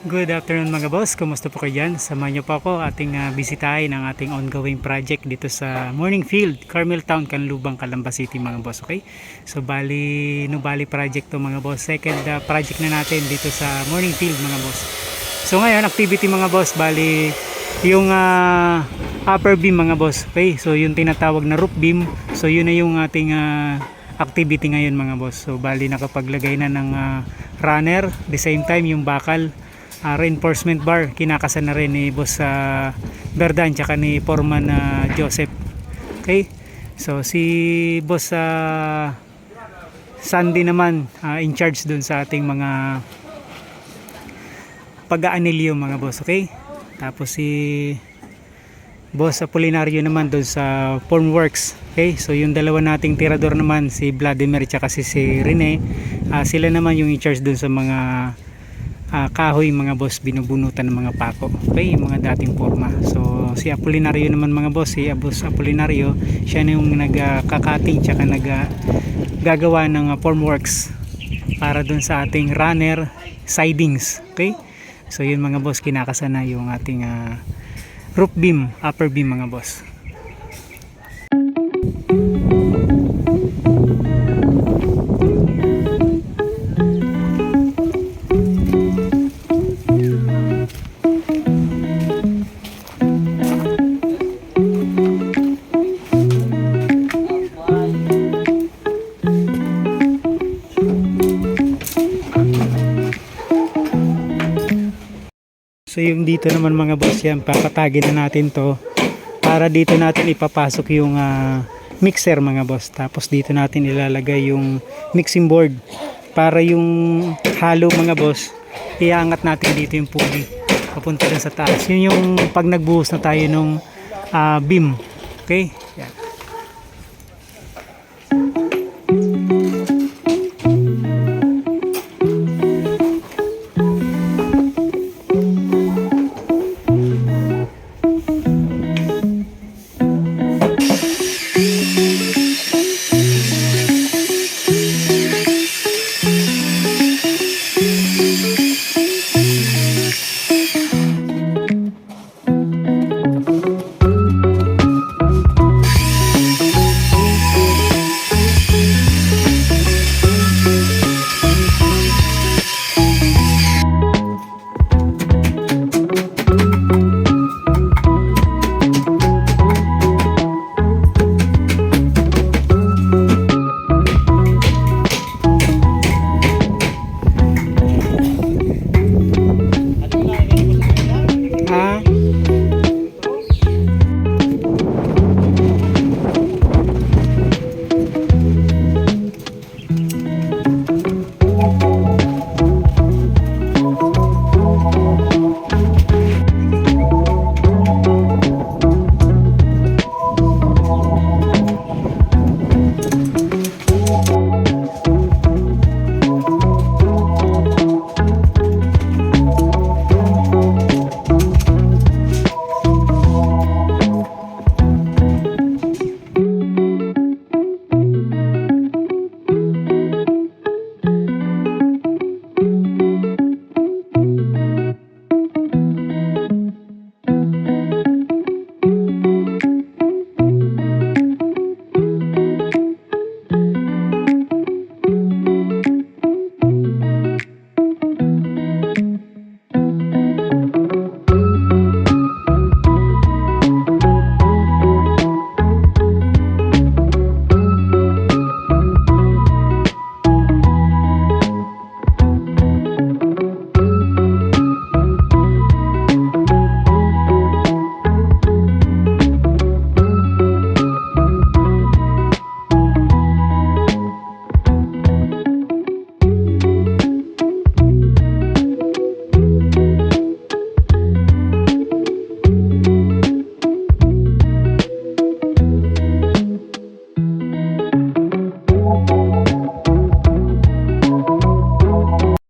Good afternoon mga boss, kumusta po kayo dyan? Samahan niyo po ako ating bisitahin ang ating ongoing project dito sa Morning Field, Carmel Town, Canlubang, Calamba City mga boss, okay? So bali project to mga boss, second project na natin dito sa Morning Field mga boss. So ngayon, activity mga boss, bali yung upper beam mga boss, okay? So yung tinatawag na roof beam, so yun na yung ating activity ngayon mga boss. So bali nakapaglagay na ng runner, the same time yung bakal, reinforcement bar kinakasan na rin ni boss Berdan tsaka ni Foreman Joseph. Okay, so si boss Sandy naman in charge dun sa ating mga pag-aanilyo mga boss. Okay, tapos si boss Apolinario naman dun sa formworks. Okay, so yung dalawa nating tirador naman, si Vladimir tsaka si Rene, sila naman yung in charge dun sa mga kahoy mga boss, binubunutan ng mga pako, okay, yung mga dating forma. So si Apolinario naman mga boss, si boss Apolinario, siya na yung nagkakating tsaka gagawa ng formworks para dun sa ating runner sidings. Okay, so yun mga boss, kinakasana yung ating roof beam, upper beam mga boss. So yung dito naman mga boss, yan papatagin na natin to para dito natin ipapasok yung mixer mga boss. Tapos dito natin ilalagay yung mixing board para yung halo mga boss, iangat natin dito yung pulley papunta dun sa taas. Yun yung pag nagbuhos na tayo nung beam. Okay,